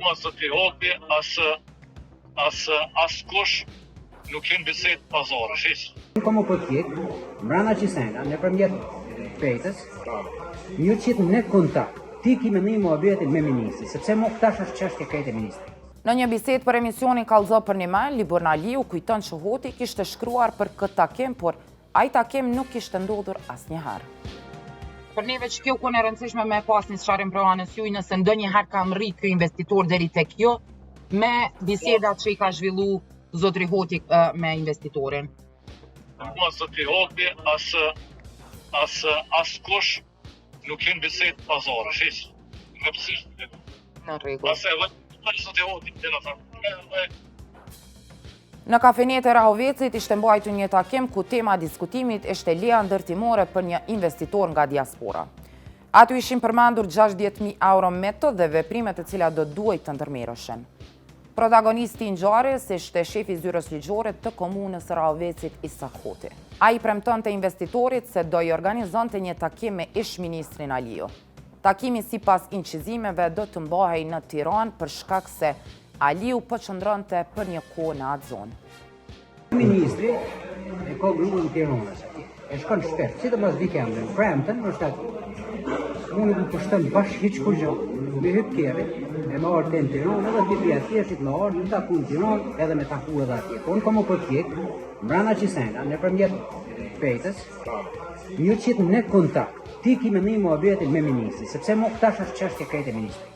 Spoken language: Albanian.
mos të t'i hopi as kush nuk jenë bisedë pazare, shish. Como politik, mbrana Qisena, nëpërmjet Pejtës, një qitë në kontakt, ti ki mendim muhabetin me ministri, sepse mo këtash është çështje krejt e ministri. Në një bisedë për emisionin Kallëzo për një mal, Liburna Aliu kujton që Hoti kishte shkruar për këtë takim, por ai takim nuk kishte ndodhur asnjëherë. Për neve që kjo kone rëndësishme me pas një sharën për anës juj, nëse ndonjëherë kam rrit kjo investitor deri tek kjo, me bisedat që i ka zhvillu zotri Hoti me investitorin. Mos të t'i hopi as kush nuk jenë bisedë pazare, shish. Në rregull. Në kafenet e Rahovecit ishte mbajtur një takim ku tema diskutimit ishte leja ndërtimore për një investitor nga diaspora. Aty ishin përmendur 60.000 euro metod dhe veprimet e cilat do duhet të ndërmerreshin. Protagonisti i ngjarjes ishte shefi zyrës ligjore të komunës së Rahovecit Isak Hoti. Ai premtonte investitorit se do i organizonte një takim me ish-ministrin Aliu. Takimi sipas incizimeve do të mbahej në Tiranë për shkak se Aliu po qëndronte për një kohë në atë zonë. Ministri e ka grupin Tiranës, e shkon shpesh, sidomos vikendin, premten, është atë. Unë nuk pushton bashkë hiç kur gjë, me hyp kjerë, e marrë të në Tiranë, edhe t'i pja thjeshtit në orë, në taku në Tiranë, edhe me taku edhe atje. Unë como politik, mbrana Qisena, nëpërmjet Pejtës, një qitë në kontakt, ti ki mendim muhabetin me ministri, sepse mo këtash është çështje krejt e ministri.